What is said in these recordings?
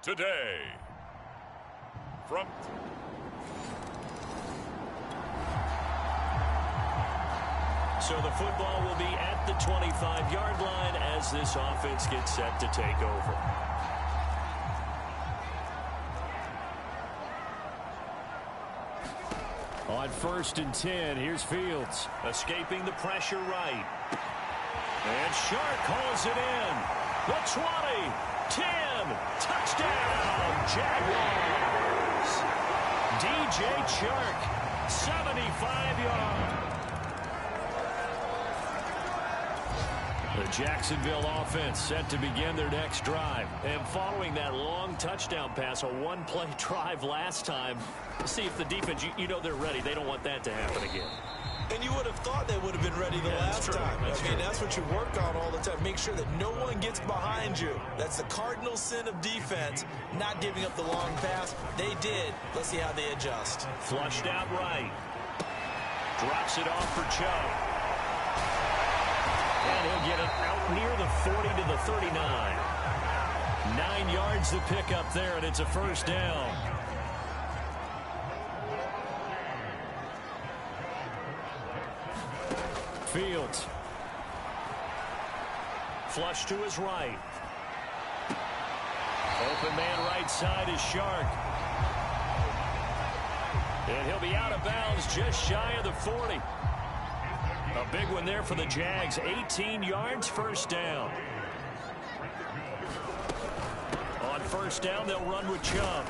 today. So the football will be at the 25-yard line as this offense gets set to take over. On 1st and 10, here's Fields. Escaping the pressure right. And Shark calls it in. The 20, 10, touchdown, Jaguars. DJ Chark, 75 yards. The Jacksonville offense set to begin their next drive. And following that long touchdown pass, a one-play drive last time, see if the defense, you know they're ready. They don't want that to happen again. And you would have thought they would have been ready the last time. That's what you work on all the time. Make sure that no one gets behind you. That's the cardinal sin of defense, not giving up the long pass. They did. Let's see how they adjust. Flushed out right. Drops it off for Chubb. And he'll get it out near the 40 to the 39. 9 yards to pick up there, and it's a first down. Fields. Flush to his right. Open man right side is Shark. And he'll be out of bounds just shy of the 40. A big one there for the Jags. 18 yards, first down. On first down, they'll run with Chubb.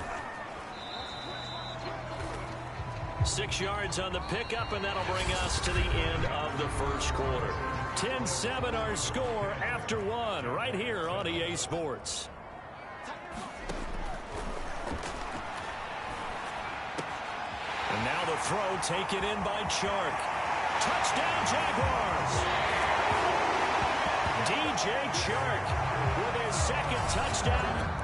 6 yards on the pickup, and that'll bring us to the end of the first quarter. 10-7 our score after one right here on EA Sports. And now the throw taken in by Chark. Touchdown, Jaguars! DJ Chark with his second touchdown.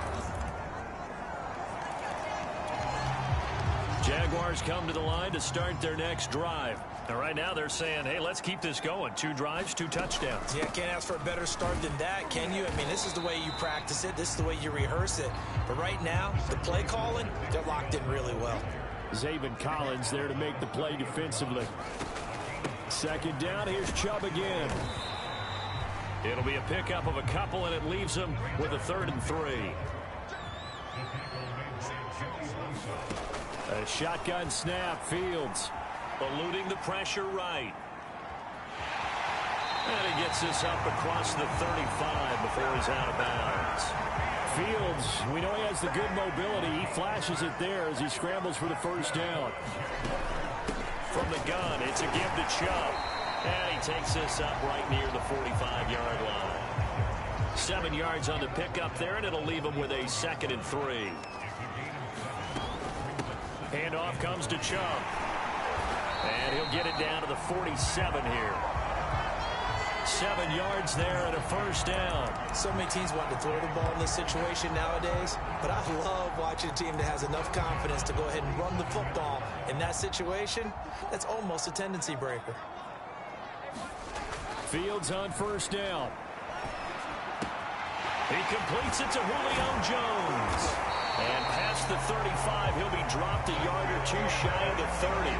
Jaguars come to the line to start their next drive. And right now they're saying, hey, let's keep this going. 2 drives, 2 touchdowns. Yeah, can't ask for a better start than that, can you? I mean, this is the way you practice it. This is the way you rehearse it. But right now, the play calling, they're locked in really well. Zaven Collins there to make the play defensively. Second down, here's Chubb again. It'll be a pickup of a couple, and it leaves him with a 3rd and 3. A shotgun snap, Fields. Eluding the pressure right. And he gets this up across the 35 before he's out of bounds. Fields, we know he has the good mobility. He flashes it there as he scrambles for the first down. From the gun, it's a give to Chubb. And he takes this up right near the 45-yard line. 7 yards on the pickup there, and it'll leave him with a 2nd and 3. Handoff comes to Chubb. And he'll get it down to the 47 here. 7 yards there and a first down. So many teams want to throw the ball in this situation nowadays, but I love watching a team that has enough confidence to go ahead and run the football. In that situation, that's almost a tendency breaker. Fields on first down. He completes it to Julio Jones. And past the 35, he'll be dropped a yard or 2 shy of the 30.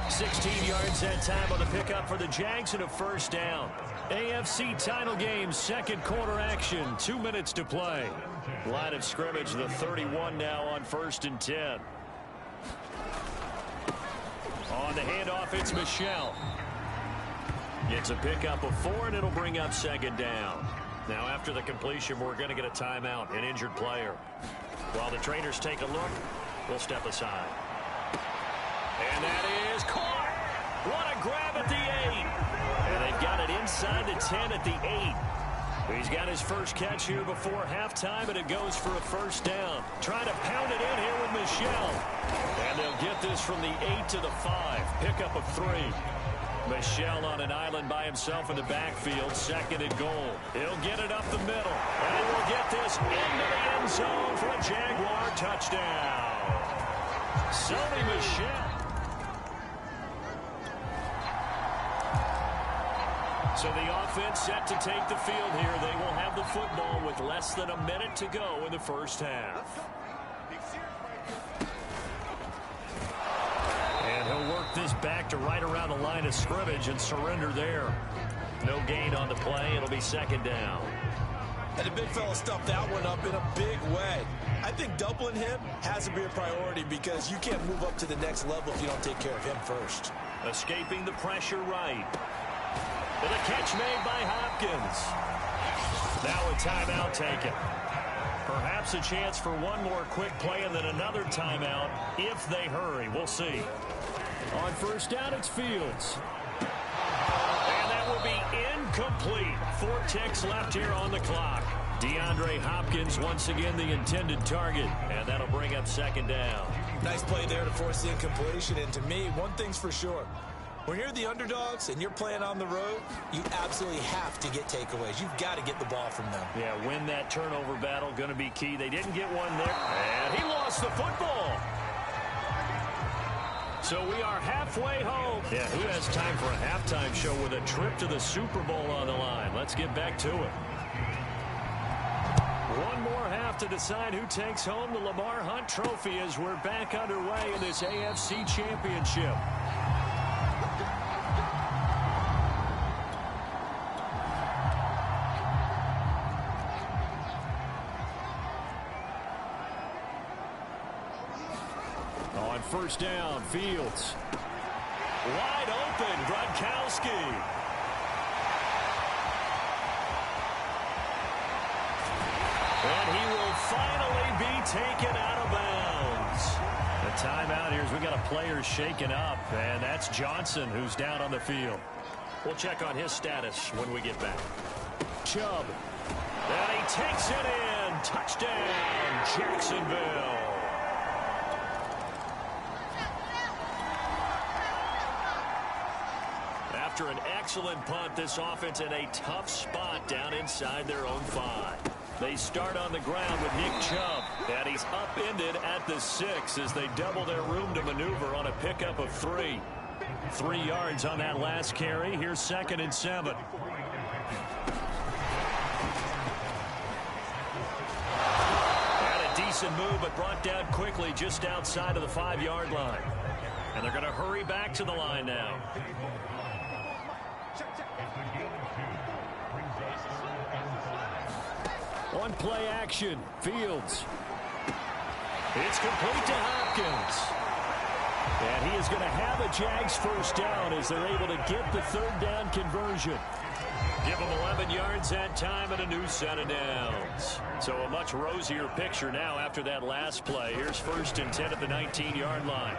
16 yards that time on the pickup for the Jags and a first down. AFC title game, second quarter action. 2 minutes to play. Line of scrimmage, the 31 now on 1st and 10. On the handoff, it's Michel. Gets a pickup of 4, and it'll bring up 2nd down. Now after the completion, we're going to get a timeout, an injured player. While the trainers take a look, we'll step aside. And that is caught. What a grab at the 8. And they've got it inside the 10 at the 8. He's got his first catch here before halftime, and it goes for a first down. Trying to pound it in here with Michel. And they'll get this from the 8 to the 5. Pickup of 3. Michel on an island by himself in the backfield, 2nd and goal. He'll get it up the middle. And he will get this into the end zone for a Jaguar touchdown. Sony Michel. So the offense set to take the field here. They will have the football with less than a minute to go in the first half. And he'll work this back to right around the line of scrimmage and surrender there. No gain on the play. It'll be second down. And the big fella stuffed that one up in a big way. I think doubling him has to be a priority because you can't move up to the next level if you don't take care of him first. Escaping the pressure right. And a catch made by Hopkins. Now a timeout taken. Perhaps a chance for one more quick play and then another timeout if they hurry. We'll see. On first down, it's Fields. And that will be incomplete. 4 ticks left here on the clock. DeAndre Hopkins once again the intended target. And that'll bring up second down. Nice play there to force the incompletion. And to me, one thing's for sure. When you're the underdogs and you're playing on the road, you absolutely have to get takeaways. You've got to get the ball from them. Yeah, win that turnover battle, going to be key. They didn't get one there. And he lost the football. So we are halfway home. Yeah, who has time for a halftime show with a trip to the Super Bowl on the line? Let's get back to it. One more half to decide who takes home the Lamar Hunt Trophy as we're back underway in this AFC Championship. On first down, Fields. Wide open, Gronkowski. And he will finally be taken out of bounds. The timeout here is we got a player shaken up, and that's Johnson who's down on the field. We'll check on his status when we get back. Chubb. And he takes it in. Touchdown, Jacksonville. After an excellent punt, this offense in a tough spot down inside their own 5. They start on the ground with Nick Chubb, and he's upended at the 6 as they double their room to maneuver on a pickup of 3. 3 yards on that last carry. Here's 2nd and 7. And a decent move, but brought down quickly just outside of the 5-yard line. And they're going to hurry back to the line now. On play action, Fields. It's complete to Hopkins. And he is going to have a Jags first down as they're able to get the 3rd down conversion. Give them 11 yards that time and a new set of downs. So a much rosier picture now after that last play. Here's 1st and 10 at the 19-yard line.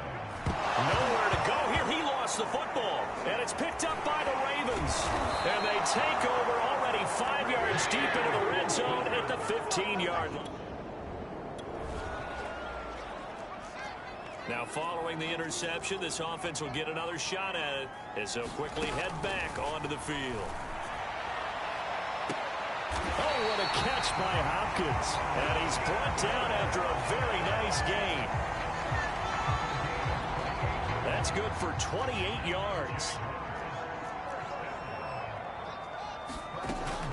Nowhere to go here. He lost the football. And it's picked up by the Ravens. And they take over already 5 yards deep into the red zone at the 15-yard line. Now following the interception, this offense will get another shot at it as they'll quickly head back onto the field. Oh, what a catch by Hopkins. And he's brought down after a very nice gain. That's good for 28 yards.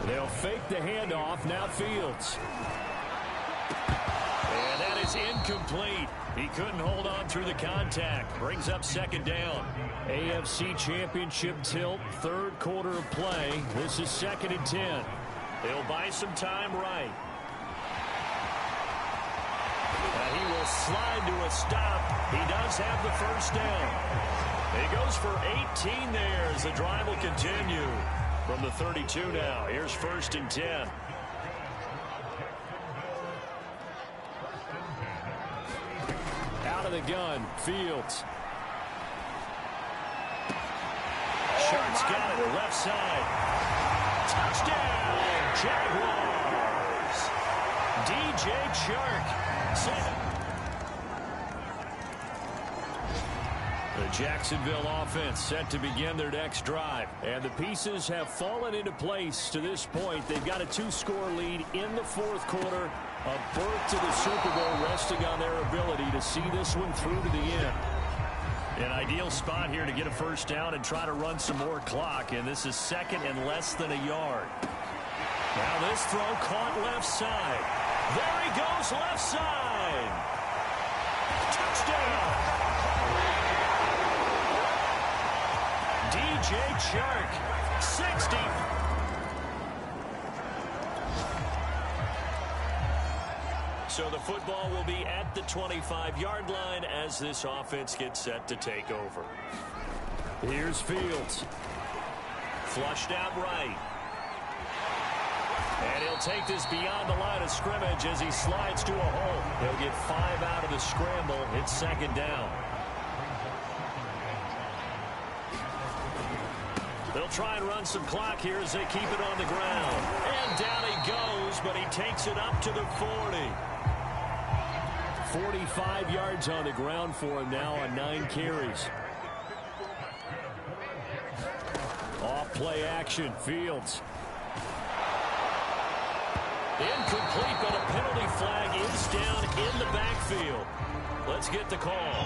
They'll fake the handoff. Now Fields. And that is incomplete. He couldn't hold on through the contact. Brings up 2nd down. AFC Championship tilt, 3rd quarter of play. This is 2nd and 10. They'll buy some time right. And he will slide to a stop. He does have the first down. He goes for 18 there as the drive will continue. From the 32 now, here's 1st and 10. Out of the gun, Fields. Shark's got it, left side. Touchdown, Jaguars. DJ Chark. The Jacksonville offense set to begin their next drive. And the pieces have fallen into place to this point. They've got a 2-score lead in the 4th quarter. A berth to the Super Bowl resting on their ability to see this one through to the end. An ideal spot here to get a first down and try to run some more clock, and this is second and less than a yard. Now this throw caught left side. There he goes, left side. Touchdown. DJ Chark, 60. So the football will be at the 25-yard line as this offense gets set to take over. Here's Fields. Flushed out right. And he'll take this beyond the line of scrimmage as he slides to a hole. He'll get 5 out of the scramble. It's second down. They'll try and run some clock here as they keep it on the ground. And down he goes, but he takes it up to the 40. 45 yards on the ground for him now on 9 carries. Off play action, Fields. Incomplete, but a penalty flag is down in the backfield. Let's get the call.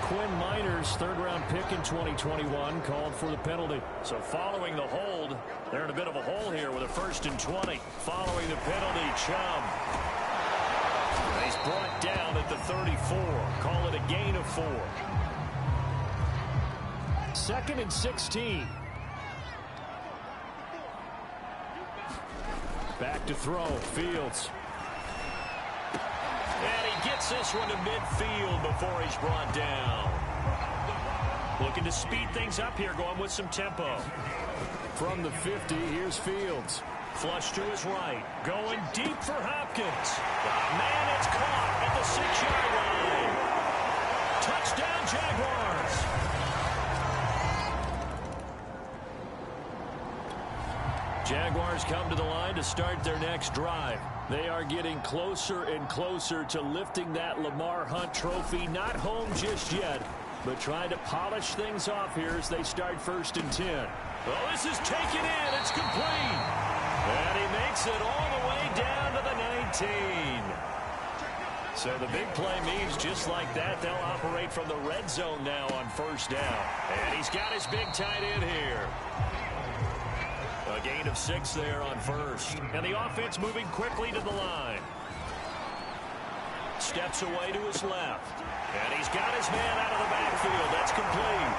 Quinn Miners, third-round pick in 2021, called for the penalty. So following the hold, they're in a bit of a hole here with a 1st and 20. Following the penalty, Chubb. He's brought down at the 34. Call it a gain of 4. 2nd and 16. Back to throw, Fields. And he gets this one to midfield before he's brought down. Looking to speed things up here, going with some tempo. From the 50, here's Fields. Flush to his right. Going deep for Hopkins. Oh, man, it's caught at the 6-yard line. Touchdown, Jaguars. Jaguars come to the line to start their next drive. They are getting closer and closer to lifting that Lamar Hunt trophy. Not home just yet, but trying to polish things off here as they start 1st and 10. Oh, this is taken in. It's complete. And he makes it all the way down to the 19. So the big play means just like that, they'll operate from the red zone now on 1st down. And he's got his big tight end here. A gain of 6 there on 1st. And the offense moving quickly to the line. Steps away to his left. And he's got his man out of the backfield. That's complete.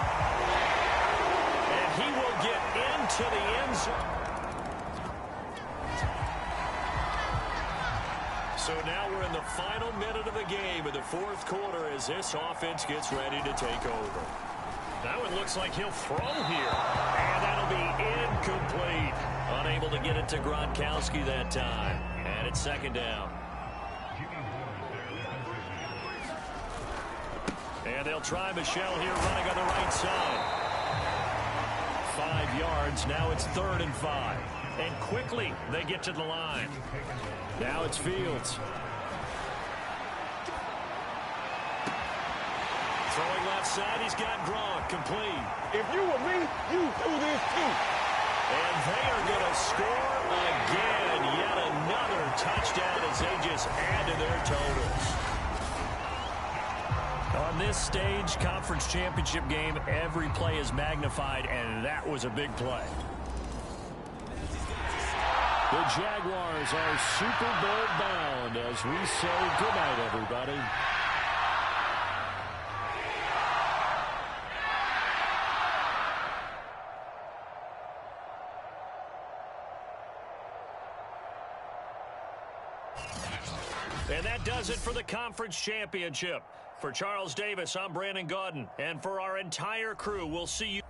And he will get into the end zone. So now we're in the final minute of the game in the 4th quarter as this offense gets ready to take over. Now it looks like he'll throw here. And that'll be incomplete. Unable to get it to Gronkowski that time. And it's 2nd down. And they'll try Michelle here running on the right side. 5 yards. Now it's 3rd and 5. And quickly they get to the line. Now it's Fields. Throwing left side, he's got Gronk, complete. If you were me, you do this too. And they are going to score again. Yet another touchdown as they just add to their totals. On this stage, conference championship game, every play is magnified, and that was a big play. The Jaguars are Super Bowl bound as we say goodnight, everybody. And that does it for the conference championship. For Charles Davis, I'm Brandon Gaudin. And for our entire crew, we'll see you.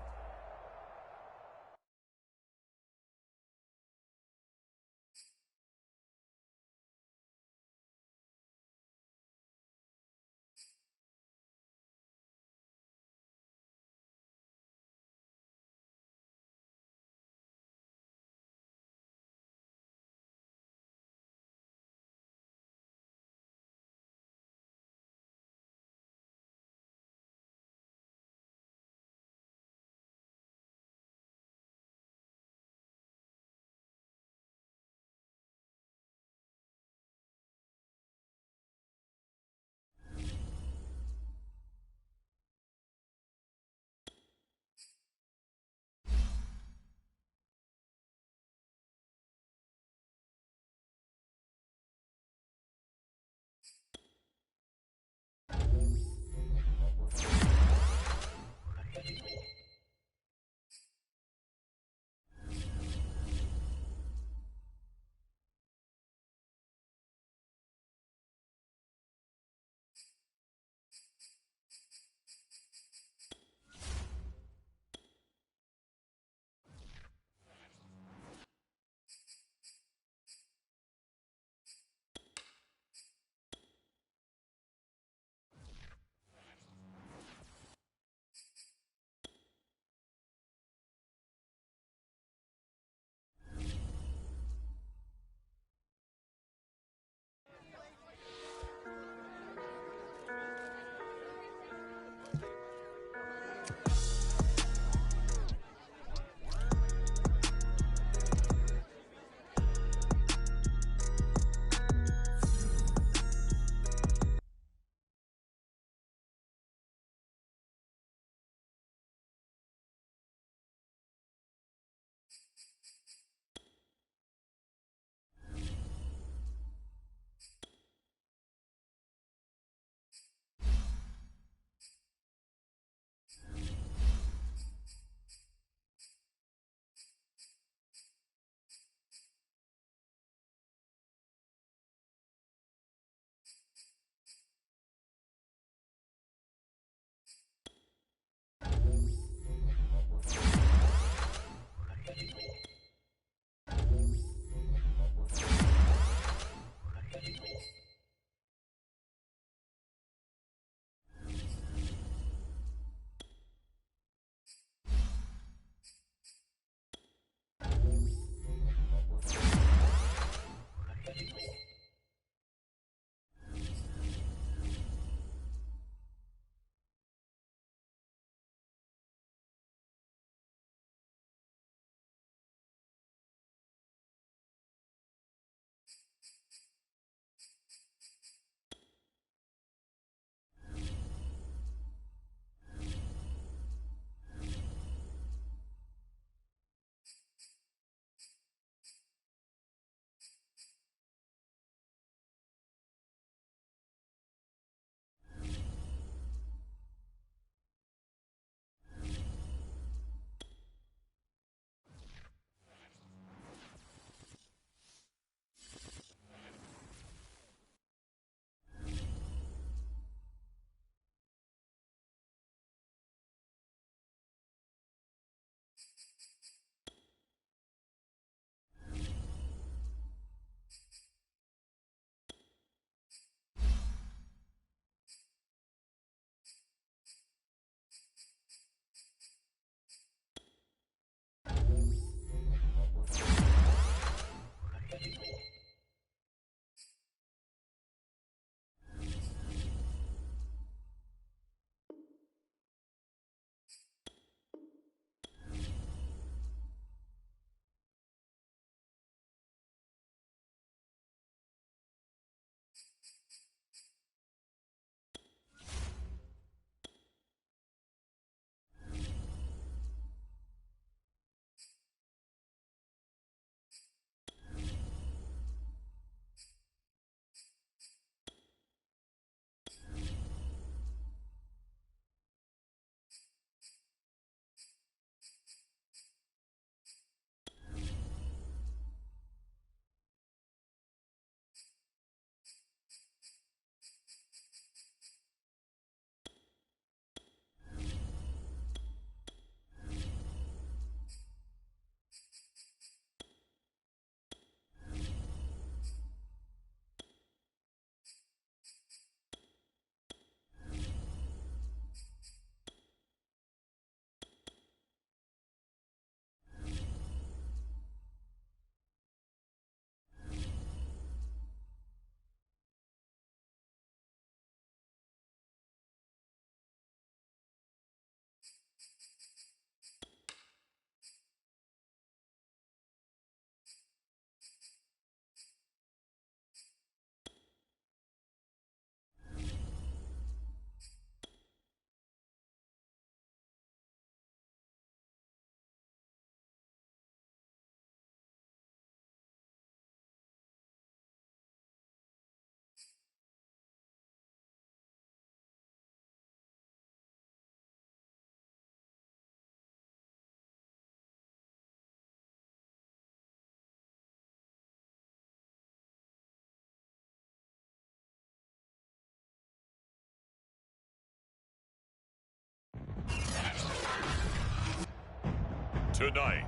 Tonight,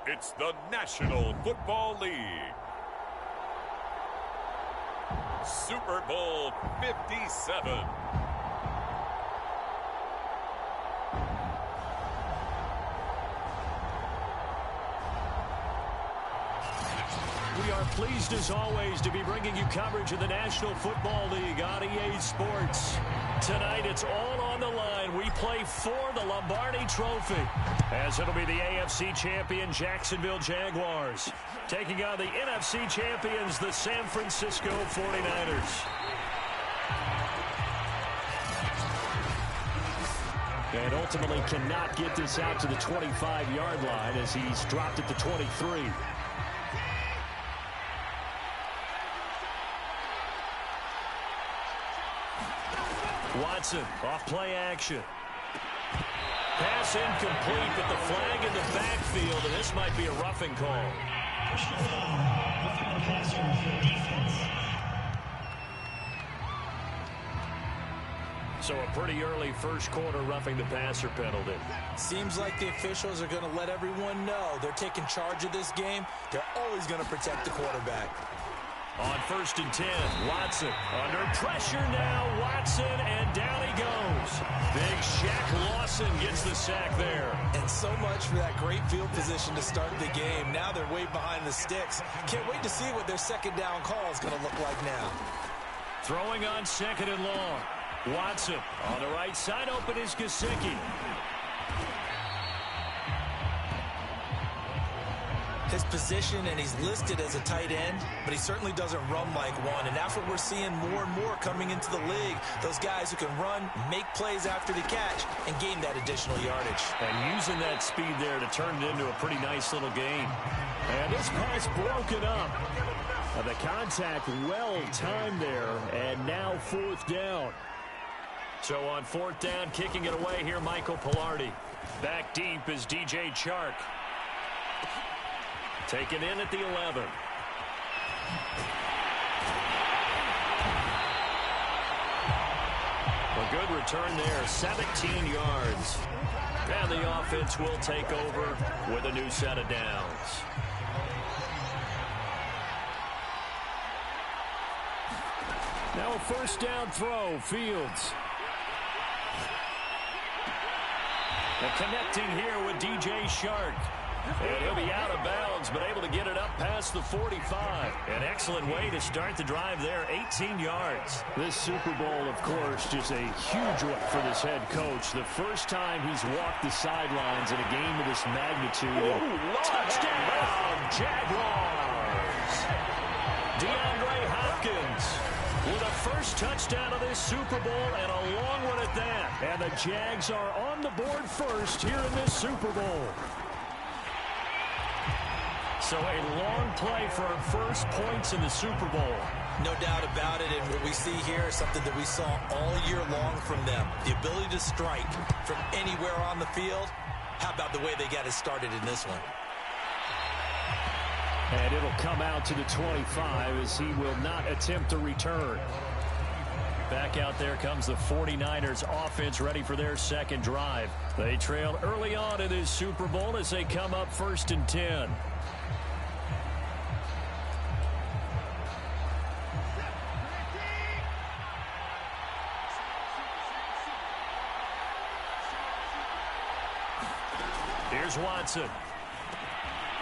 it's the National Football League. Super Bowl 57. We are pleased as always to be bringing you coverage of the National Football League on EA Sports. Tonight it's all on the line. We play for the Lombardi Trophy, as it'll be the AFC champion Jacksonville Jaguars taking on the NFC champions, the San Francisco 49ers. And ultimately cannot get this out to the 25-yard line as he's dropped at the 23. Watson, off play action. Pass incomplete, but the flag in the backfield, and this might be a roughing call. So a pretty early first quarter roughing the passer penalty. Seems like the officials are going to let everyone know they're taking charge of this game. They're always going to protect the quarterback. On 1st and 10, Watson under pressure now. Watson, and down he goes. Big Shaq Lawson gets the sack there. And so much for that great field position to start the game. Now they're way behind the sticks. Can't wait to see what their second down call is going to look like now. Throwing on 2nd and long. Watson on the right side, open is Gesicki. His position, and he's listed as a tight end, but he certainly doesn't run like one, and that's what we're seeing more and more coming into the league. Those guys who can run, make plays after the catch, and gain that additional yardage. And using that speed there to turn it into a pretty nice little game. And this pass broken up. The contact well timed there, and now 4th down. So on 4th down, kicking it away here, Michael Pilardi. Back deep is DJ Chark. Taken in at the 11. A good return there, 17 yards. And the offense will take over with a new set of downs. Now a 1st down throw, Fields. And connecting here with DJ Chark. And he'll be out of bounds, but able to get it up past the 45. An excellent way to start the drive there, 18 yards. This Super Bowl, of course, just a huge one for this head coach. The first time he's walked the sidelines in a game of this magnitude. Touchdown, Jaguars! DeAndre Hopkins with a first touchdown of this Super Bowl, and a long one at that. And the Jags are on the board first here in this Super Bowl. So a long play for our first points in the Super Bowl. No doubt about it, and what we see here is something that we saw all year long from them. The ability to strike from anywhere on the field. How about the way they got it started in this one? And it'll come out to the 25 as he will not attempt to return. Back out there comes the 49ers offense ready for their second drive. They trail early on in this Super Bowl as they come up 1st and 10. Here's Watson.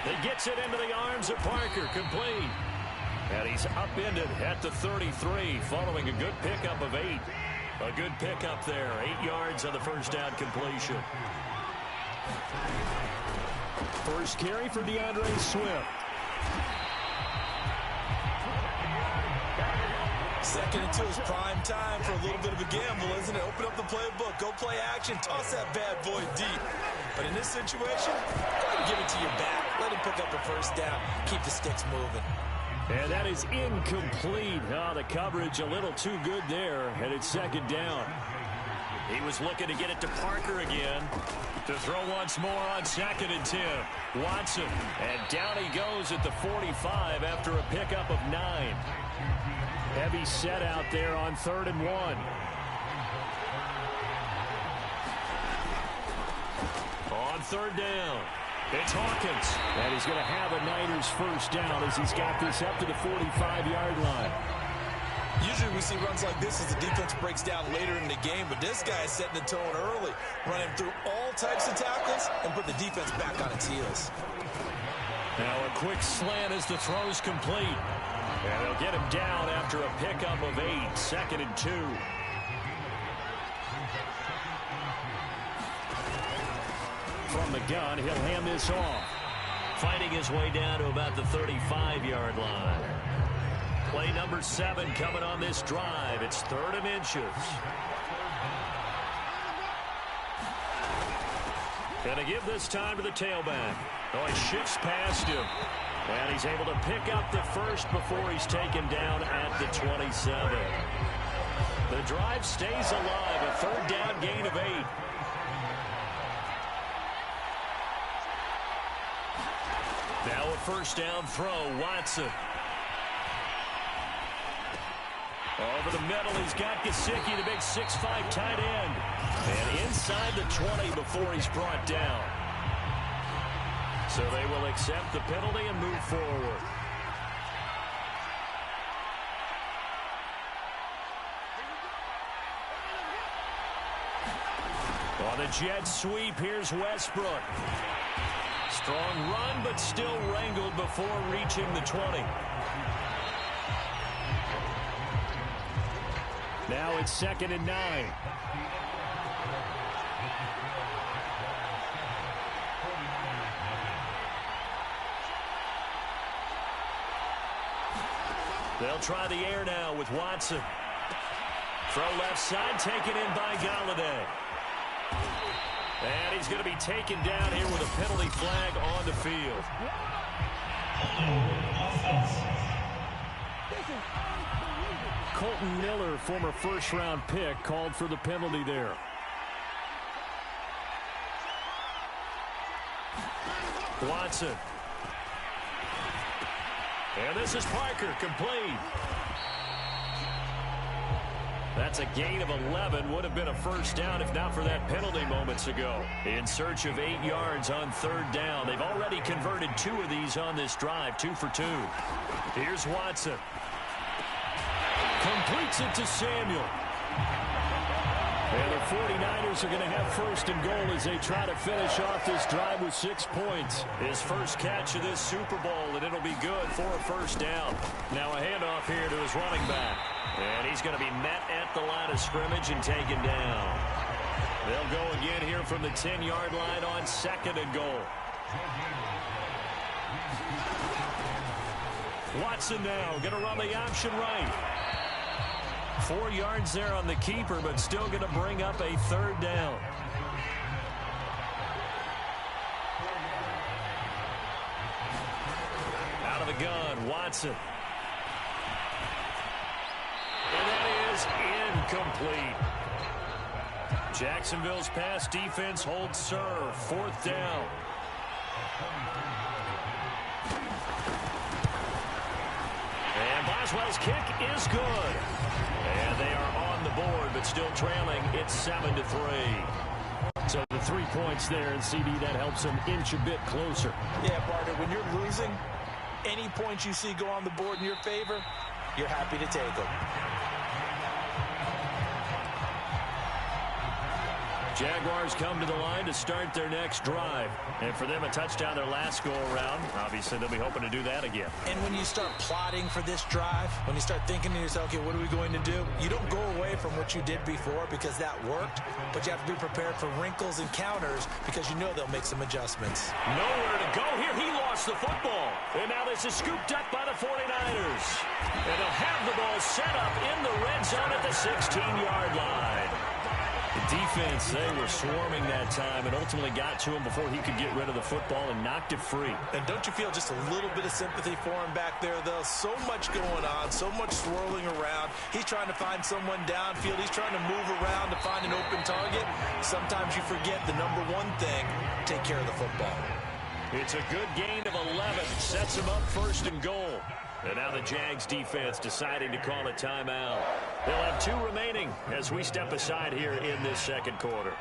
He gets it into the arms of Parker, complete. And he's upended at the 33 following a good pickup of 8. A good pickup there, 8 yards on the first down completion. First carry for DeAndre Swift. Second and 2 is prime time for a little bit of a gamble, isn't it? Open up the playbook, go play action, toss that bad boy deep. But in this situation, give it to your back. Let him pick up a first down. Keep the sticks moving. And that is incomplete. Oh, the coverage a little too good there, and it's 2nd down. He was looking to get it to Parker again. To throw once more on 2nd and 10. Watson, and down he goes at the 45 after a pickup of 9. Heavy set out there on 3rd and 1. On third down. It's Hawkins. And he's going to have a Niners first down as he's got this up to the 45-yard line. Usually we see runs like this as the defense breaks down later in the game, but this guy is setting the tone early, running through all types of tackles and put the defense back on its heels. Now a quick slant as the throw's complete. And they'll get him down after a pickup of 8, 2nd and 2. From the gun, he'll hand this off. Fighting his way down to about the 35-yard line. Play number 7 coming on this drive. It's 3rd and inches. Gonna give this time to the tailback. Oh, he shifts past him. And he's able to pick up the first before he's taken down at the 27. The drive stays alive. A 3rd down gain of 8. Now a first down throw. Watson. Over the middle, he's got Gesicki, the big 6'5" tight end. And inside the 20 before he's brought down. So they will accept the penalty and move forward. On the jet sweep, here's Westbrook. Strong run, but still wrangled before reaching the 20. Now it's 2nd and 9. They'll try the air now with Watson. Throw left side, taken in by Galladay. And he's going to be taken down here with a penalty flag on the field. Colton Miller, former first-round pick, called for the penalty there. Watson. And this is Parker, complete. That's a gain of 11. Would have been a first down if not for that penalty moments ago. In search of 8 yards on 3rd down. They've already converted 2 of these on this drive, 2 for 2. Here's Watson. Completes it to Samuel. And the 49ers are going to have 1st and goal as they try to finish off this drive with 6 points. His first catch of this Super Bowl, and it'll be good for a first down. Now a handoff here to his running back. And he's going to be met at the line of scrimmage and taken down. They'll go again here from the 10-yard line on 2nd and goal. Watson now going to run the option right. 4 yards there on the keeper, but still going to bring up a 3rd down. Out of the gun, Watson. And that is incomplete. Jacksonville's pass defense holds serve. 4th down. And Boswell's kick is good. And they are on the board, but still trailing. It's 7-3. So the 3 points there, and CD, that helps them inch a bit closer. Yeah, Barter, when you're losing, any points you see go on the board in your favor, you're happy to take them. Jaguars come to the line to start their next drive. And for them, a touchdown their last go-around. Obviously, they'll be hoping to do that again. And when you start plotting for this drive, when you start thinking to yourself, okay, what are we going to do? You don't go away from what you did before because that worked, but you have to be prepared for wrinkles and counters because you know they'll make some adjustments. Nowhere to go here. He lost the football. And now this is scooped up by the 49ers. And they'll have the ball set up in the red zone at the 16-yard line. The defense, they were swarming that time and ultimately got to him before he could get rid of the football and knocked it free. And don't you feel just a little bit of sympathy for him back there, though? So much going on, so much swirling around. He's trying to find someone downfield. He's trying to move around to find an open target. Sometimes you forget the number one thing, take care of the football. It's a good gain of 11. Sets him up 1st and goal. And now the Jags defense deciding to call a timeout. They'll have 2 remaining as we step aside here in this 2nd quarter.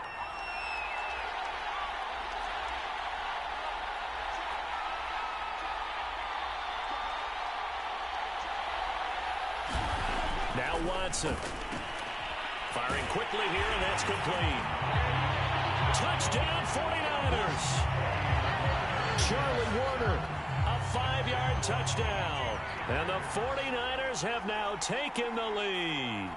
Now Watson. Firing quickly here, and that's complete. Touchdown, 49ers. Charlie Warner, a 5-yard touchdown. And the 49ers have now taken the lead.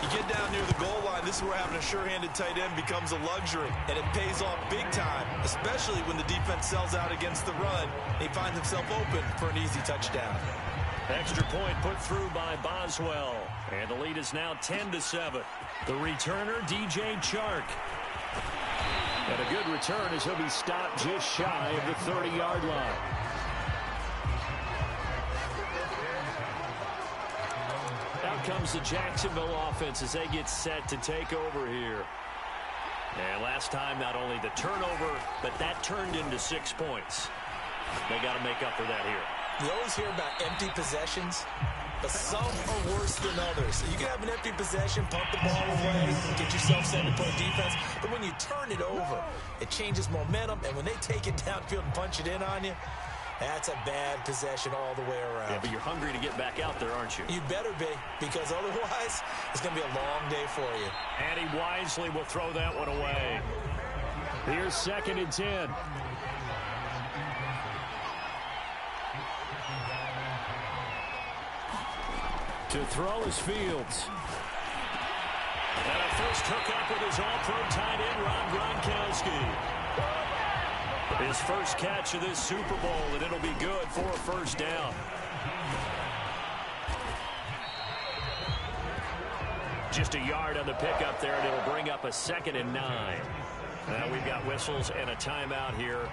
You get down near the goal line, this is where having a sure-handed tight end becomes a luxury, and it pays off big time, especially when the defense sells out against the run. He finds himself open for an easy touchdown. Extra point put through by Boswell, and the lead is now 10-7. The returner, DJ Chark. And a good return as he'll be stopped just shy of the 30-yard line. Out comes the Jacksonville offense as they get set to take over here. And last time, not only the turnover, but that turned into 6 points. They got to make up for that here. You always hear about empty possessions, but some are worse than others. You can have an empty possession, pump the ball away, get yourself set to play defense, but when you turn it over, it changes momentum, and when they take it downfield and punch it in on you, that's a bad possession all the way around. Yeah, but you're hungry to get back out there, aren't you? You better be, because otherwise, it's going to be a long day for you. And he wisely will throw that one away. Here's 2nd and 10. To throw is Fields. And a first hookup with his all-pro tight end, Rob Gronkowski. His first catch of this Super Bowl, and it'll be good for a first down. Just a yard on the pickup there, and it'll bring up a 2nd and 9. Now we've got whistles and a timeout here.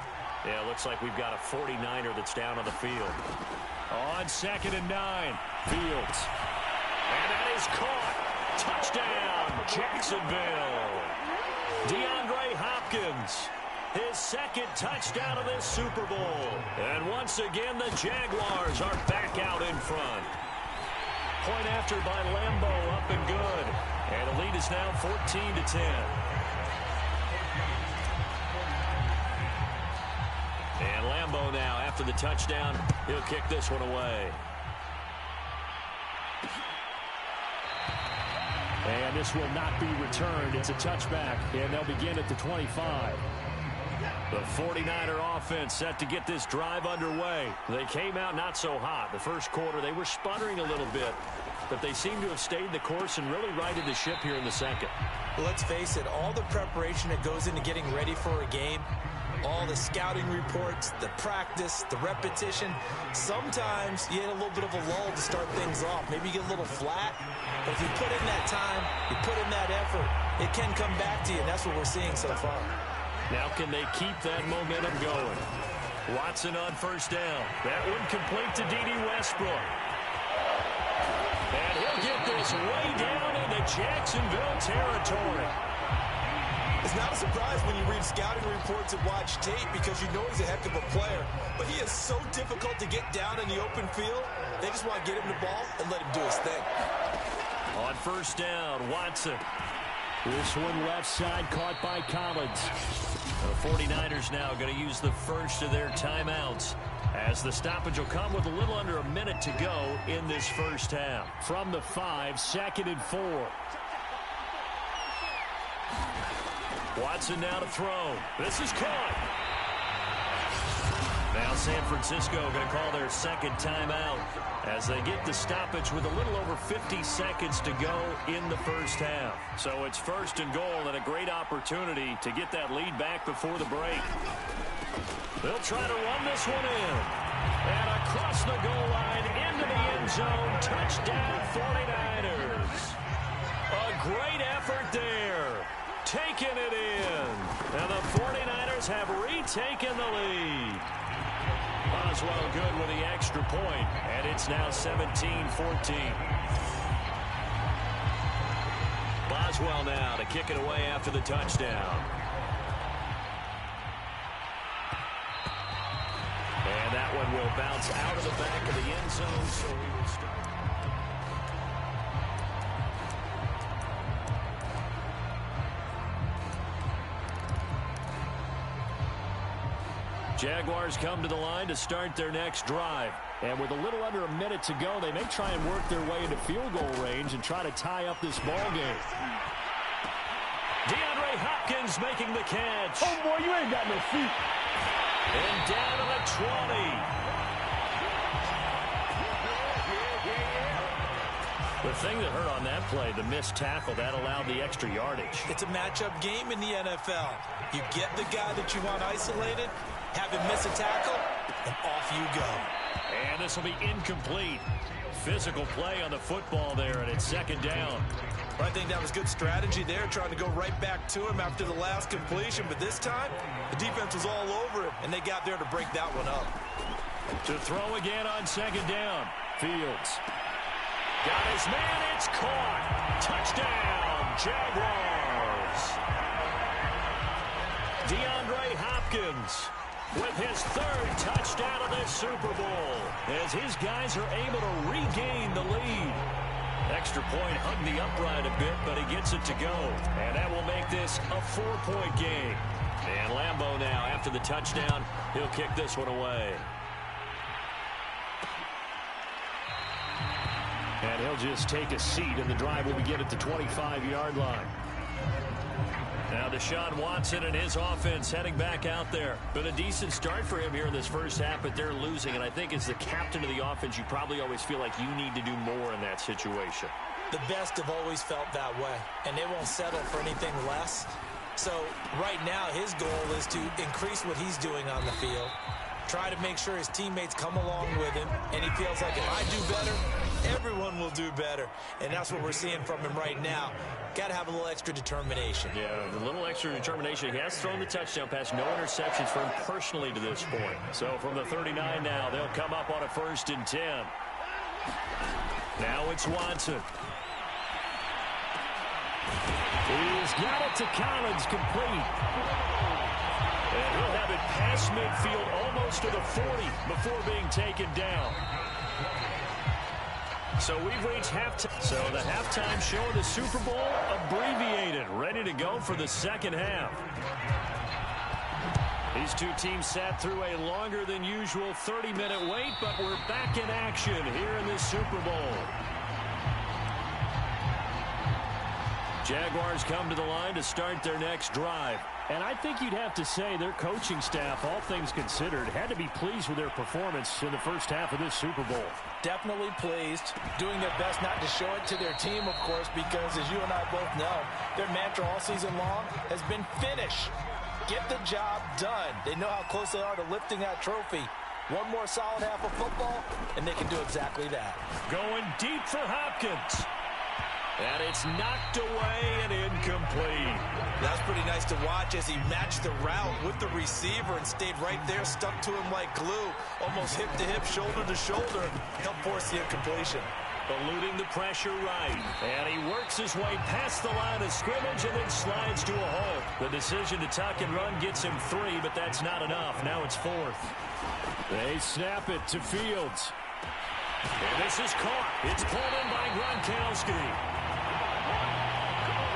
Yeah, looks like we've got a 49er that's down on the field. On 2nd and 9, Fields. And that is caught. Touchdown, Jacksonville. DeAndre Hopkins, his 2nd touchdown of this Super Bowl. And once again, the Jaguars are back out in front. Point after by Lambo, up and good. And the lead is now 14-10. And Lambo now, after the touchdown, he'll kick this one away. And this will not be returned. It's a touchback, and they'll begin at the 25. The 49er offense set to get this drive underway. They came out not so hot. The first quarter, they were sputtering a little bit, but they seem to have stayed the course and really righted the ship here in the second. Let's face it, all the preparation that goes into getting ready for a game, all the scouting reports, the practice, the repetition, sometimes you get a little bit of a lull to start things off. Maybe you get a little flat, but if you put in that time, you put in that effort, it can come back to you, and that's what we're seeing so far. Now can they keep that momentum going? Watson on first down. That one complete to D.D. Westbrook. And he'll get this way down into Jacksonville territory. It's not a surprise when you read scouting reports and watch tape because you know he's a heck of a player. But he is so difficult to get down in the open field. They just want to get him the ball and let him do his thing. On first down, Watson. This one left side caught by Collins. The 49ers now going to use the first of their timeouts as the stoppage will come with a little under a minute to go in this first half. From the 5, 2nd and 4. Watson now to throw. This is caught. Now San Francisco going to call their second timeout as they get the stoppage with a little over 50 seconds to go in the first half. So it's 1st and goal and a great opportunity to get that lead back before the break. They'll try to run this one in. And across the goal line into the end zone. Touchdown 49ers. A great effort there. Taking it in. And the 49ers have retaken the lead. Boswell good with the extra point, and it's now 17-14. Boswell now to kick it away after the touchdown. And that one will bounce out of the back of the end zone, so we will start. Jaguars come to the line to start their next drive. And with a little under a minute to go, they may try and work their way into field goal range and try to tie up this ball game. DeAndre Hopkins making the catch. Oh, boy, you ain't got no feet. And down to the 20. The thing that hurt on that play, the missed tackle, that allowed the extra yardage. It's a matchup game in the NFL. You get the guy that you want isolated, have him miss a tackle, and off you go. And this will be incomplete. Physical play on the football there, and it's second down. I think that was good strategy there, trying to go right back to him after the last completion. But this time, the defense was all over it, and they got there to break that one up. To throw again on second down. Fields. Got his man, it's caught. Touchdown, Jaguars. DeAndre Hopkins with his third touchdown of this Super Bowl as his guys are able to regain the lead. Extra point hugged the upright a bit, but he gets it to go. And that will make this a 4-point game. And Lambeau now, after the touchdown, he'll kick this one away. And he'll just take a seat, and the drive will begin at the 25-yard line. Now Deshaun Watson and his offense heading back out there. Been a decent start for him here in this first half, but they're losing. And I think as the captain of the offense, you probably always feel like you need to do more in that situation. The best have always felt that way, and they won't settle for anything less. So right now his goal is to increase what he's doing on the field, try to make sure his teammates come along with him, and he feels like if I do better, everyone will do better. And that's what we're seeing from him right now. Got to have a little extra determination. Yeah, a little extra determination. He has thrown the touchdown pass. No interceptions for him personally to this point. So from the 39 now, they'll come up on a 1st and 10. Now it's Watson. He's got it to Collins, complete. And he'll have it past midfield almost to the 40 before being taken down. So we've reached halftime. So the halftime show of the Super Bowl abbreviated, ready to go for the second half. These two teams sat through a longer than usual 30-minute wait, but we're back in action here in this Super Bowl. Jaguars come to the line to start their next drive. And I think you'd have to say their coaching staff, all things considered, had to be pleased with their performance in the first half of this Super Bowl. Definitely pleased, doing their best not to show it to their team, of course, because as you and I both know, their mantra all season long has been finish. Get the job done. They know how close they are to lifting that trophy. One more solid half of football, and they can do exactly that. Going deep for Hopkins. And it's knocked away and incomplete. That's pretty nice to watch as he matched the route with the receiver and stayed right there, stuck to him like glue, almost hip to hip, shoulder to shoulder, helped force the incompletion. Eluding the pressure right. And he works his way past the line of scrimmage and then slides to a hole. The decision to tuck and run gets him 3, but that's not enough. Now it's 4th. They snap it to Fields. And this is caught. It's pulled in by Gronkowski.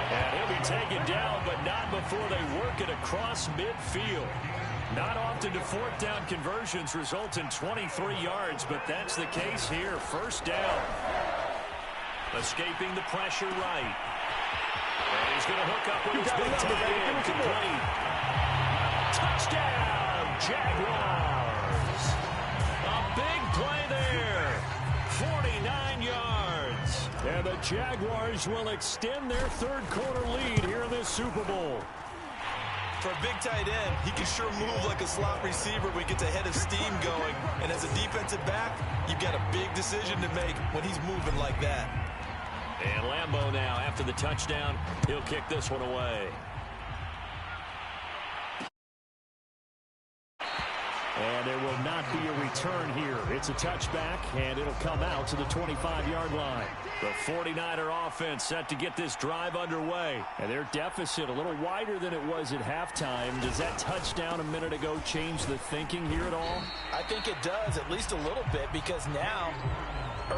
And he'll be taken down, but not before they work it across midfield. Not often do 4th down conversions result in 23 yards, but that's the case here. 1st down. Escaping the pressure right. And he's going to hook up with his big tight end. Complete. Touchdown, Jaguars. A big play there. 49 yards. And the Jaguars will extend their 3rd quarter lead here in this Super Bowl. For a big tight end, he can sure move like a slot receiver when he gets a head of steam going. And as a defensive back, you've got a big decision to make when he's moving like that. And Lambeau now, after the touchdown, he'll kick this one away. And there will not be a return here. It's a touchback, and it'll come out to the 25-yard line. The 49er offense set to get this drive underway. And their deficit a little wider than it was at halftime. Does that touchdown a minute ago change the thinking here at all? I think it does, at least a little bit, because now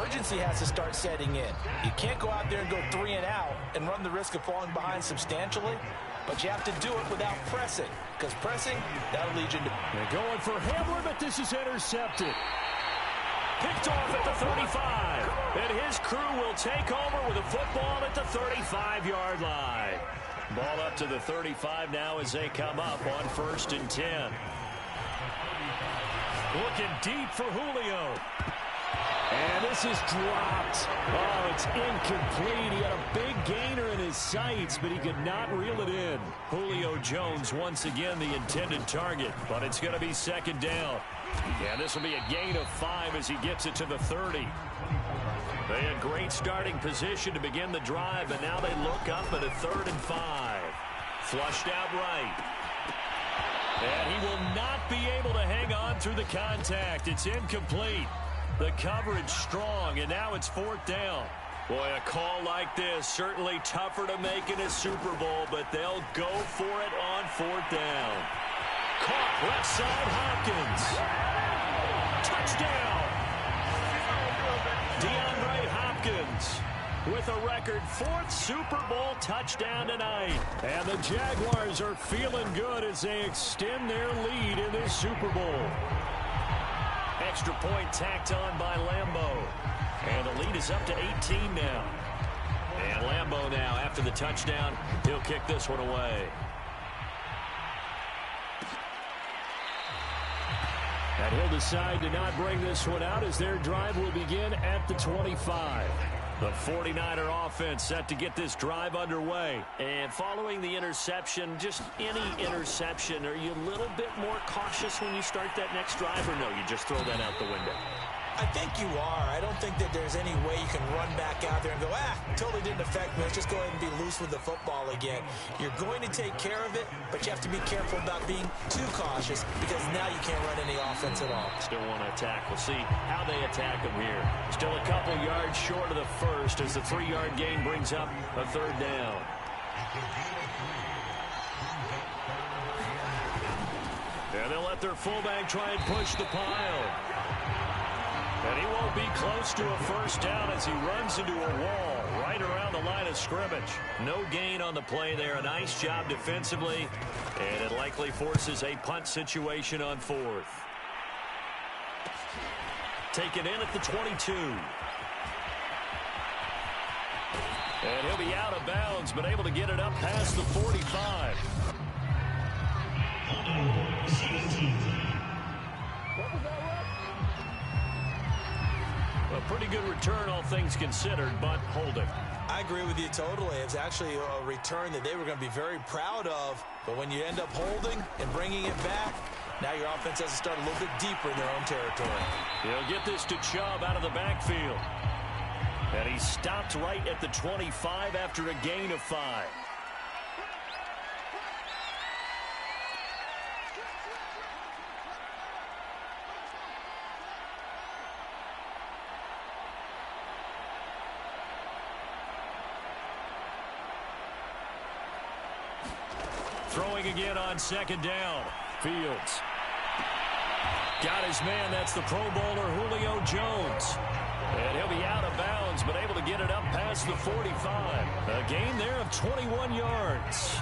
urgency has to start setting in. You can't go out there and go 3 and out and run the risk of falling behind substantially. but you have to do it without pressing, because pressing, that'll lead you into... They're going for Hamler, but this is intercepted. Picked off at the 35, and his crew will take over with a football at the 35-yard line. Ball up to the 35 now as they come up on 1st and 10. Looking deep for Julio. And this is dropped. Oh, it's incomplete. He had a big gainer in his sights, but he could not reel it in. Julio Jones once again the intended target, but it's going to be 2nd down. Yeah, this will be a gain of 5 as he gets it to the 30. They had great starting position to begin the drive, and now they look up at a 3rd and 5. Flushed out right. And he will not be able to hang on through the contact. It's incomplete. The coverage strong, and now it's 4th down. Boy, a call like this, certainly tougher to make in a Super Bowl, but they'll go for it on 4th down. Caught left side, Hopkins. Touchdown. DeAndre Hopkins with a record 4th Super Bowl touchdown tonight. And the Jaguars are feeling good as they extend their lead in this Super Bowl. Extra point tacked on by Lambeau. And the lead is up to 18 now. And Lambeau now, after the touchdown, he'll kick this one away. And he'll decide to not bring this one out as their drive will begin at the 25. The 49er offense set to get this drive underway. And following the interception, just any interception, are you a little bit more cautious when you start that next drive, or no, you just throw that out the window? I think you are. I don't think that there's any way you can run back out there and go, totally didn't affect me. Let's just go ahead and be loose with the football again. You're going to take care of it, but you have to be careful about being too cautious because now you can't run any offense at all. Still want to attack. We'll see how they attack them here. Still a couple yards short of the first as the 3-yard gain brings up a 3rd down. And they'll let their fullback try and push the pile. And he won't be close to a 1st down as he runs into a wall right around the line of scrimmage. No gain on the play there. A nice job defensively. And it likely forces a punt situation on 4th. Taken in at the 22. And he'll be out of bounds, but able to get it up past the 45. A pretty good return, all things considered, but holding. I agree with you totally. It's actually a return that they were going to be very proud of. But when you end up holding and bringing it back, now your offense has to start a little bit deeper in their own territory. He'll get this to Chubb out of the backfield. And he stopped right at the 25 after a gain of 5. Throwing again on 2nd down. Fields. Got his man. That's the Pro Bowler Julio Jones. And he'll be out of bounds, but able to get it up past the 45. A gain there of 21 yards.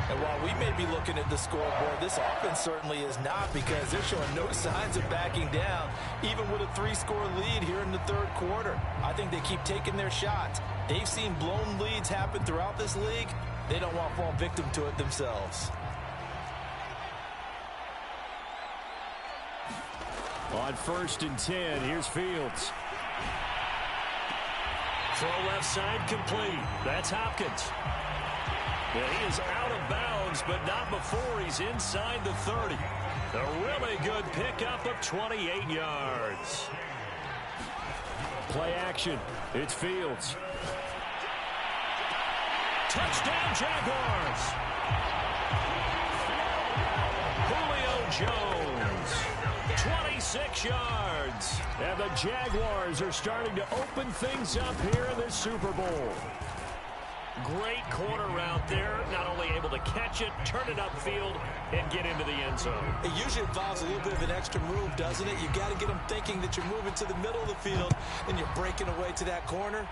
And while we may be looking at the scoreboard, this offense certainly is not, because they're showing no signs of backing down, even with a 3-score lead here in the 3rd quarter. I think they keep taking their shots. They've seen blown leads happen throughout this league. They don't want to fall victim to it themselves. On 1st and 10, here's Fields. Throw left side complete. That's Hopkins. Yeah, he is out of bounds, but not before he's inside the 30. A really good pickup of 28 yards. Play action. It's Fields. Touchdown, Jaguars. Julio Jones. 26 yards. And the Jaguars are starting to open things up here in this Super Bowl. Great corner route there. Not only able to catch it, turn it upfield, and get into the end zone. It usually involves a little bit of an extra move, doesn't it? You got to get them thinking that you're moving to the middle of the field and you're breaking away to that corner.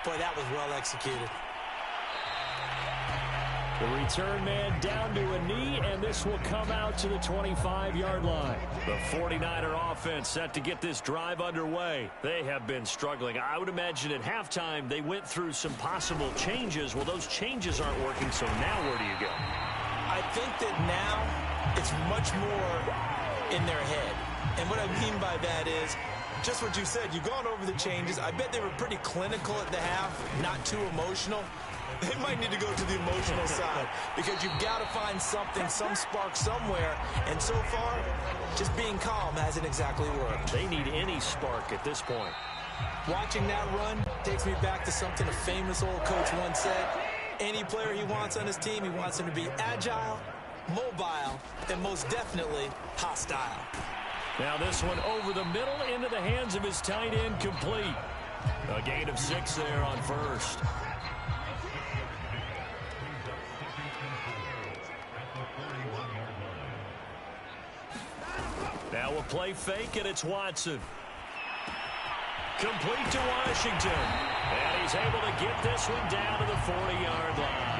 Boy, that was well executed. The return man down to a knee, and this will come out to the 25-yard line. The 49er offense set to get this drive underway. They have been struggling. I would imagine at halftime they went through some possible changes. Well, those changes aren't working, so now where do you go? I think that now it's much more in their head. And what I mean by that is just what you said. You've gone over the changes. I bet they were pretty clinical at the half, not too emotional. They might need to go to the emotional side because you've got to find something, some spark somewhere. And so far, just being calm hasn't exactly worked. They need any spark at this point. Watching that run takes me back to something a famous old coach once said. Any player he wants on his team, he wants him to be agile, mobile, and most definitely hostile. Now this one over the middle into the hands of his tight end, complete. A gain of 6 there on first. Now a play fake, and it's Watson. Complete to Washington. And he's able to get this one down to the 40-yard line.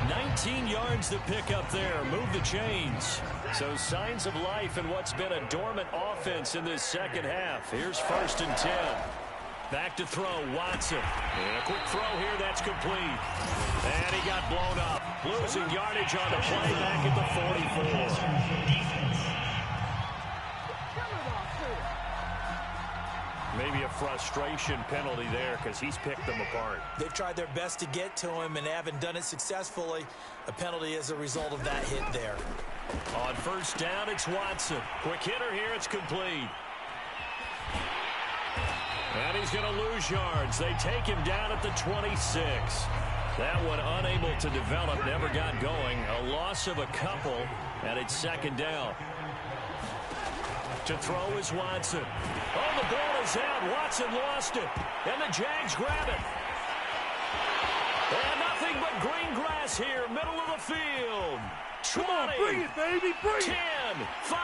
19 yards to pick up there. Move the chains. So signs of life in what's been a dormant offense in this second half. Here's 1st and 10. Back to throw, Watson. And a quick throw here, that's complete. And he got blown up. Losing yardage on the play back at the 44. Maybe a frustration penalty there because he's picked them apart. They've tried their best to get to him and haven't done it successfully. A penalty as a result of that hit there. On 1st down, it's Watson. Quick hitter here, it's complete. And he's going to lose yards. They take him down at the 26. That one unable to develop, never got going. A loss of a couple, and it's 2nd down. To throw is Watson. Oh, the ball is out. Watson lost it. And the Jags grab it. And nothing but green grass here, middle of the field. 20. Come on, bring it, baby, bring 10, it. 5.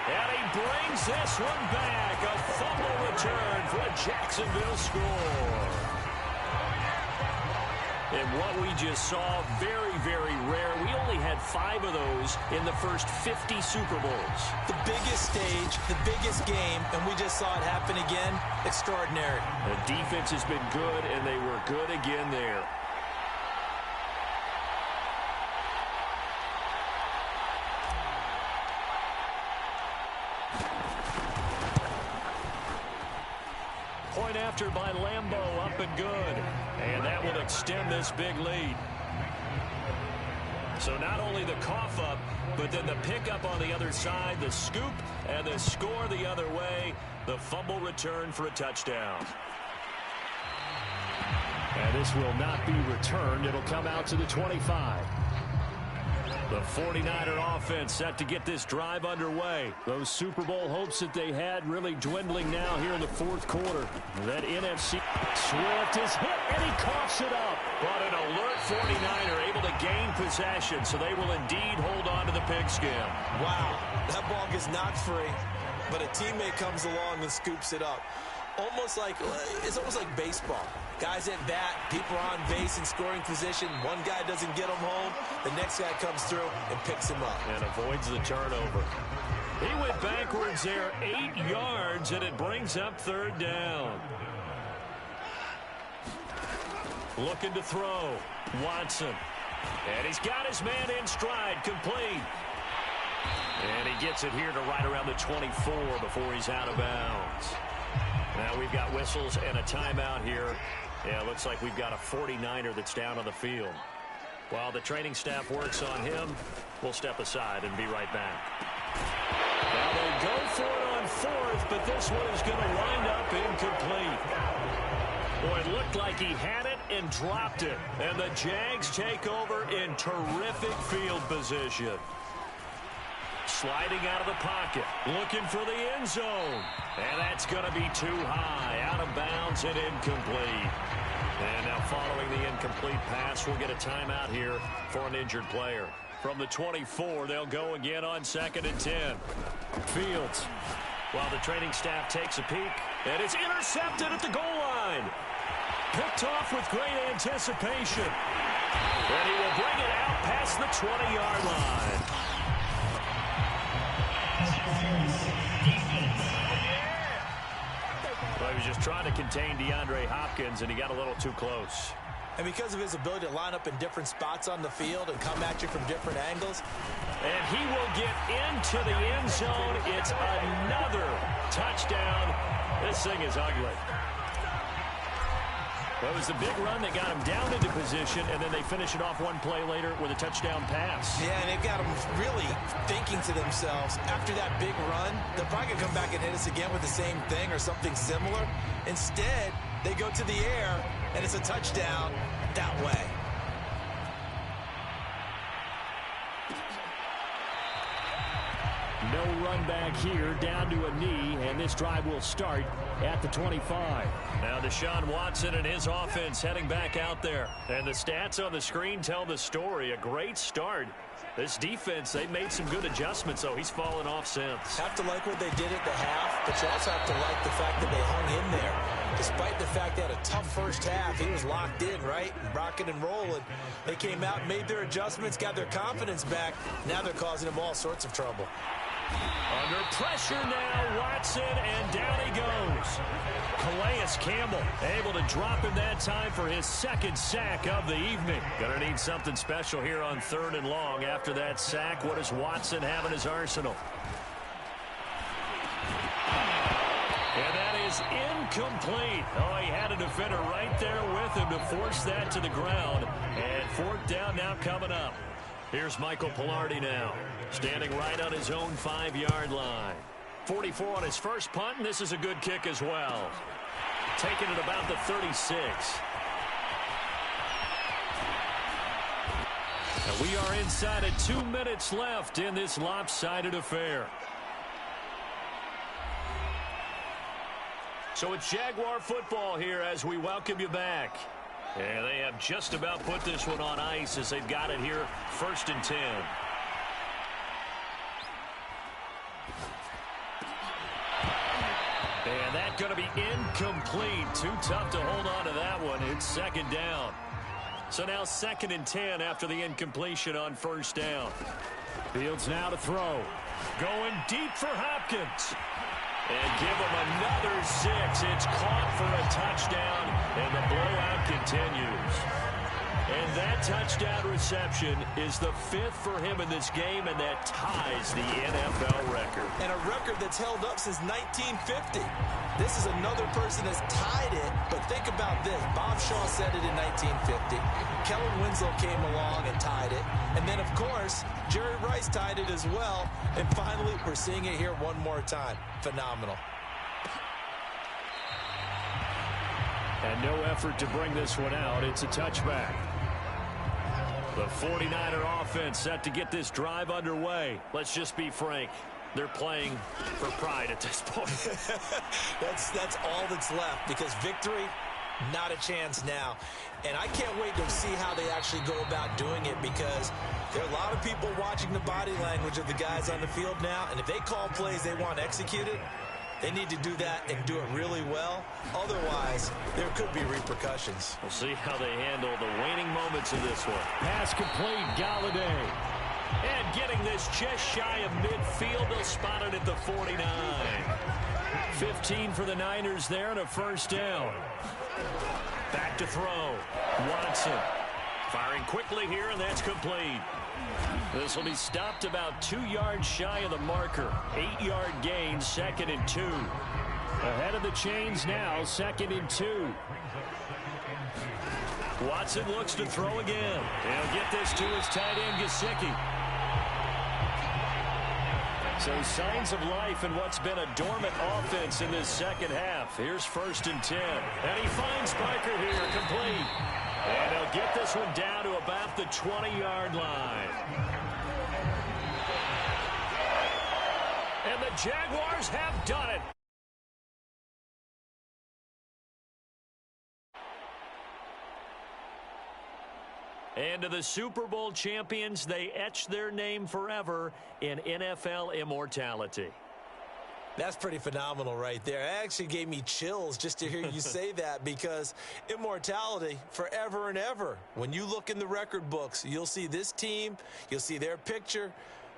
And he brings this one back. A fumble return for a Jacksonville score. And what we just saw, very, very rare. We only had 5 of those in the first 50 Super Bowls. The biggest stage, the biggest game, and we just saw it happen again. Extraordinary. The defense has been good, and they were good again there. Point after by Lambeau, up and good. And that will extend this big lead. So not only the cough up, but then the pickup on the other side, the scoop, and the score the other way. The fumble return for a touchdown. And this will not be returned. It'll come out to the 25. The 49er offense set to get this drive underway. Those Super Bowl hopes that they had really dwindling now here in the 4th quarter. That NFC Swift is hit, and he coughs it up. But an alert 49er able to gain possession, so they will indeed hold on to the pigskin. Wow, that ball gets knocked free, but a teammate comes along and scoops it up. It's almost like baseball. Guys at bat, people are on base in scoring position. One guy doesn't get him home. The next guy comes through and picks him up. And avoids the turnover. He went backwards there 8 yards, and it brings up 3rd down. Looking to throw. Watson. And he's got his man in stride, complete. And he gets it here to right around the 24 before he's out of bounds. Now we've got whistles and a timeout here. Yeah, it looks like we've got a 49er that's down on the field. While the training staff works on him, we'll step aside and be right back. Now they go for it on 4th, but this one is going to wind up incomplete. Boy, it looked like he had it and dropped it. And the Jags take over in terrific field position. Sliding out of the pocket, looking for the end zone. And that's going to be too high, out of bounds and incomplete. And now following the incomplete pass, we'll get a timeout here for an injured player. From the 24, they'll go again on 2nd and 10. Fields, while the training staff takes a peek, and it's intercepted at the goal line. Picked off with great anticipation. And he will bring it out past the 20-yard line. Well, he was just trying to contain DeAndre Hopkins, and he got a little too close. And because of his ability to line up in different spots on the field and come at you from different angles. And he will get into the end zone. It's another touchdown. This thing is ugly. Well, it was the big run that got him down into position, and then they finish it off one play later with a touchdown pass. Yeah, and they've got them really thinking to themselves, after that big run, they're probably going to come back and hit us again with the same thing or something similar. Instead, they go to the air, and it's a touchdown that way. No run back here, down to a knee, and this drive will start at the 25. Now Deshaun Watson and his offense heading back out there. And the stats on the screen tell the story. A great start. This defense, they made some good adjustments, so he's fallen off since. Have to like what they did at the half, but you also have to like the fact that they hung in there. Despite the fact they had a tough first half, he was locked in, right? Rocking and rolling. They came out, made their adjustments, got their confidence back. Now they're causing him all sorts of trouble. Under pressure now, Watson, and down he goes. Calais Campbell able to drop him that time for his second sack of the evening. Gonna need something special here on 3rd and long. After that sack, what does Watson have in his arsenal? And that is incomplete. Oh, he had a defender right there with him to force that to the ground. And 4th down now coming up. Here's Michael Pilardi now, standing right on his own 5-yard line. 44 on his first punt, and this is a good kick as well. Taking it about the 36. And we are inside of 2 minutes left in this lopsided affair. So it's Jaguar football here as we welcome you back. And they have just about put this one on ice as they've got it here, 1st and 10. And that's going to be incomplete. Too tough to hold on to that one. It's 2nd down. So now 2nd and 10 after the incompletion on 1st down. Fields now to throw. Going deep for Hopkins. And give him another 6. It's caught for a touchdown, and the blowout continues. And that touchdown reception is the 5th for him in this game, and that ties the NFL record. And a record that's held up since 1950. This is another person that's tied it, but think about this. Bob Shaw said it in 1950. Kellen Winslow came along and tied it. And then, of course, Jerry Rice tied it as well. And finally, we're seeing it here one more time. Phenomenal. And no effort to bring this one out. It's a touchback. The 49er offense set to get this drive underway. Let's just be frank. They're playing for pride at this point. That's all that's left, because victory, not a chance now. And I can't wait to see how they actually go about doing it, because there are a lot of people watching the body language of the guys on the field now, and if they call plays they want executed, they need to do that and do it really well. Otherwise, there could be repercussions. We'll see how they handle the waning moments of this one. Pass complete, Galladay. And getting this just shy of midfield, they'll spot it at the 49. 15 for the Niners there and a 1st down. Back to throw. Watson firing quickly here, and that's complete. This will be stopped about 2 yards shy of the marker. 8-yard gain, 2nd and 2. Ahead of the chains now, 2nd and 2. Watson looks to throw again. He'll get this to his tight end, Gesicki. So signs of life in what's been a dormant offense in this 2nd half. Here's 1st and 10. And he finds Parker here, complete. And he'll get this one down to about the 20-yard line. And the Jaguars have done it. And to the Super Bowl champions, they etch their name forever in NFL immortality. That's pretty phenomenal right there. It actually gave me chills just to hear you say that, because immortality forever and ever. When you look in the record books, you'll see this team, you'll see their picture,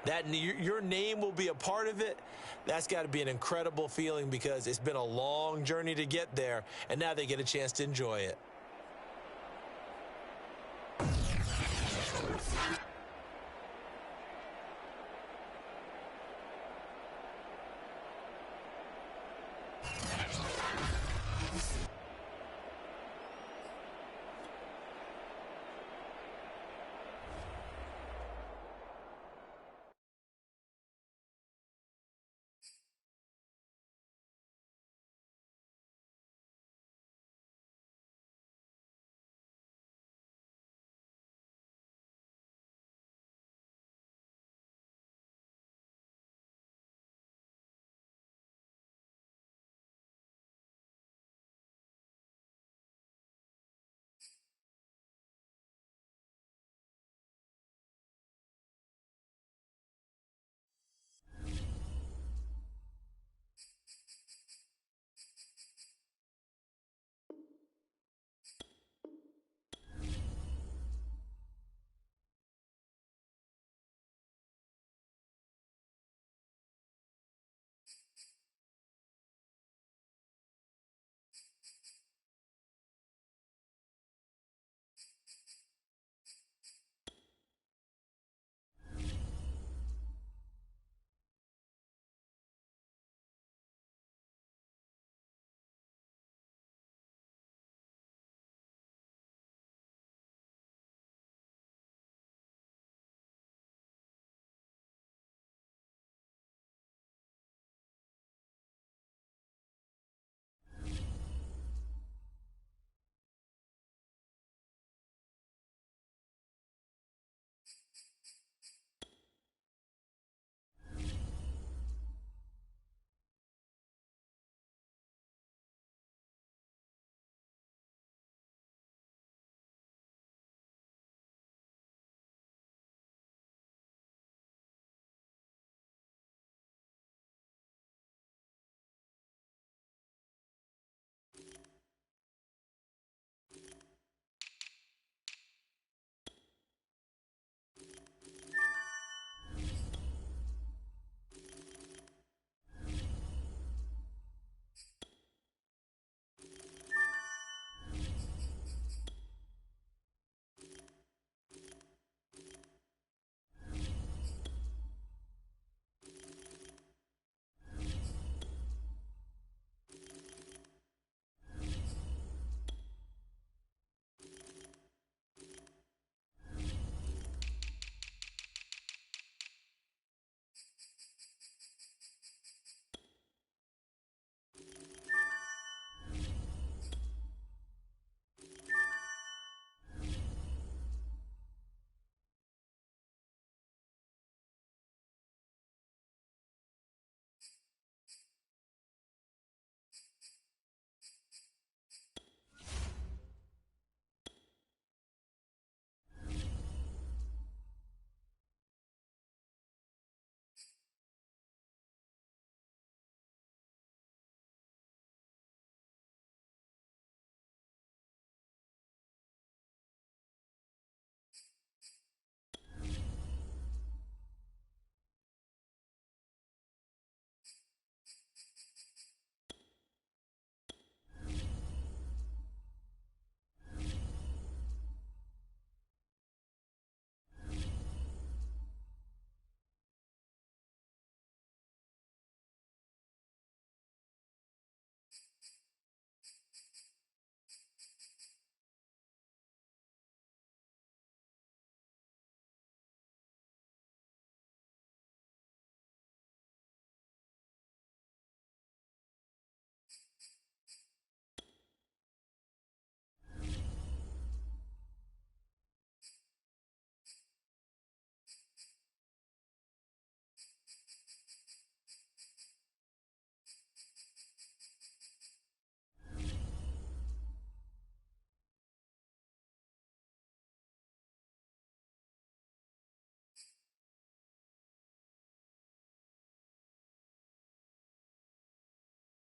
that your name will be a part of it. That's got to be an incredible feeling, because it's been a long journey to get there, and now they get a chance to enjoy it.